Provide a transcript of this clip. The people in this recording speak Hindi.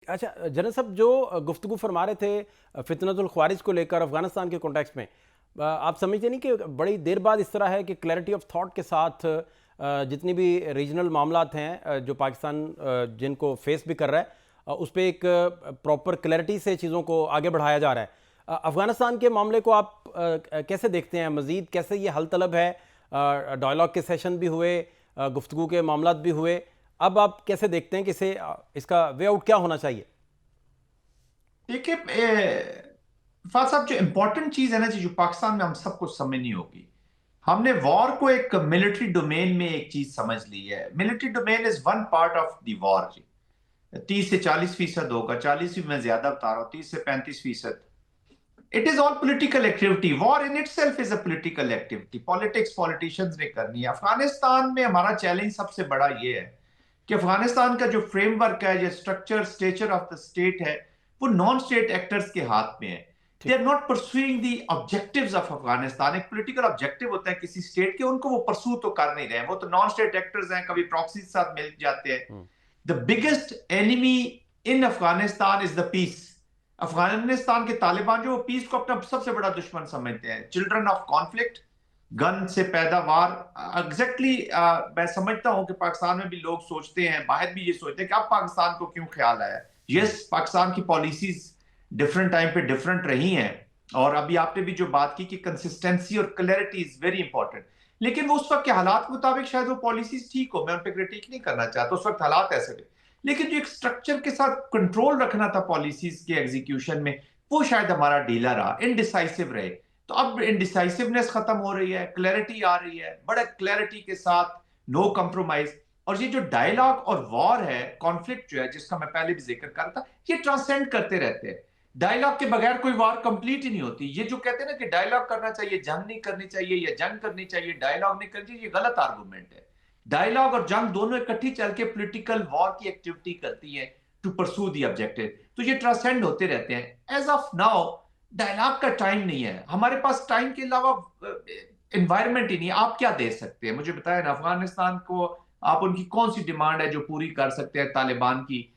अच्छा, जनरल साहब जो गुफ्तगू फरमा रहे थे फितनतुल ख्वारिज को लेकर अफगानिस्तान के कॉन्टेक्स्ट में, आप समझते नहीं कि बड़ी देर बाद इस तरह है कि क्लैरिटी ऑफ थॉट के साथ जितनी भी रीजनल मामलात हैं जो पाकिस्तान जिनको फेस भी कर रहा है, उस पर एक प्रॉपर क्लैरिटी से चीज़ों को आगे बढ़ाया जा रहा है। अफगानिस्तान के मामले को आप कैसे देखते हैं? मज़ीद कैसे ये हल तलब है? डायलॉग के सेशन भी हुए, गुफ्तगू के मामलात भी हुए, अब आप कैसे देखते हैं कि इसे इसका वे आउट क्या होना चाहिए? देखिए फाद साहब, जो इंपॉर्टेंट चीज है ना जी, जो पाकिस्तान में हम सबको समझनी होगी। हमने वॉर को एक मिलिट्री डोमेन में एक चीज समझ ली है। Military domain is one part of the war जी। 30 से 40% होगा, 40 भी मैं ज्यादा बता रहा हूँ, 30 से 35%। It is all political activity. War in it self is a political activity. Politics politicians ने करनी है। अफगानिस्तान में हमारा चैलेंज सबसे बड़ा ये है कि अफगानिस्तान का जो फ्रेमवर्क है, जो structure stature of the state है, वो नॉन स्टेट एक्टर्स के हाथ में है। दे ठीक। Are not pursuing the objectives of Afghanistan. एक पॉलिटिकल ऑब्जेक्टिव होता है किसी स्टेट के, उनको वो परसू तो कर नहीं रहे हैं। वो तो नॉन स्टेट एक्टर्स हैं, कभी प्रॉक्सी के साथ मिल जाते हैं। Hmm. The biggest enemy in Afghanistan is the peace. Afghanistan के तालिबान जो, वो पीस को अपना सबसे बड़ा दुश्मन समझते हैं। चिल्ड्रन ऑफ कॉन्फ्लिक्ट, गन से पैदावार। एग्जैक्टली मैं समझता हूं कि पाकिस्तान में भी लोग सोचते हैं, बाहर भी ये सोचते हैं कि अब पाकिस्तान को क्यों ख्याल आया। हम्म। यस, पाकिस्तान की पॉलिसीज डिफरेंट टाइम पे डिफरेंट रही हैं। और अभी आपने भी जो बात की कि कंसिस्टेंसी और क्लैरिटी इज वेरी इंपॉर्टेंट। लेकिन वो उस वक्त के हालात के मुताबिक शायद वो पॉलिसीज ठीक हो, मैं उन पर क्रिटिक नहीं करना चाहता, उस वक्त हालात ऐसे थे। लेकिन जो एक स्ट्रक्चर के साथ कंट्रोल रखना था पॉलिसीज के एग्जीक्यूशन में, वो शायद हमारा ढीला रहा, इनडिसाइसिव रहे। तो अब इनडिसाइसिवनेस खत्म हो रही है, क्लैरिटी आ रही है, बड़े क्लैरिटी के साथ, नो कंप्रोमाइज। और ये जो डायलॉग और वॉर है, कॉन्फ्लिक्ट जो है, जिसका मैं पहले भी जिक्र कर रहा था, ये ट्रांसेंड करते रहते हैं। डायलॉग के बगैर कोई वॉर कंप्लीट ही नहीं होती। ये जो कहते हैं ना कि डायलॉग करना चाहिए, जंग नहीं करनी चाहिए, या जंग करनी चाहिए डायलॉग नहीं करनी चाहिए, ये गलत आर्गुमेंट है। डायलॉग और जंग दोनों इकट्ठी चल के पॉलिटिकल वॉर की एक्टिविटी करती है, टू परसू दी ऑब्जेक्टिव। तो ये ट्रांसेंड होते रहते हैं। एज ऑफ नाउ डायलॉग का टाइम नहीं है हमारे पास। टाइम के अलावा एनवायरमेंट ही नहीं है। आप क्या दे सकते हैं मुझे बताया ना, अफगानिस्तान को आप उनकी कौन सी डिमांड है जो पूरी कर सकते हैं तालिबान की?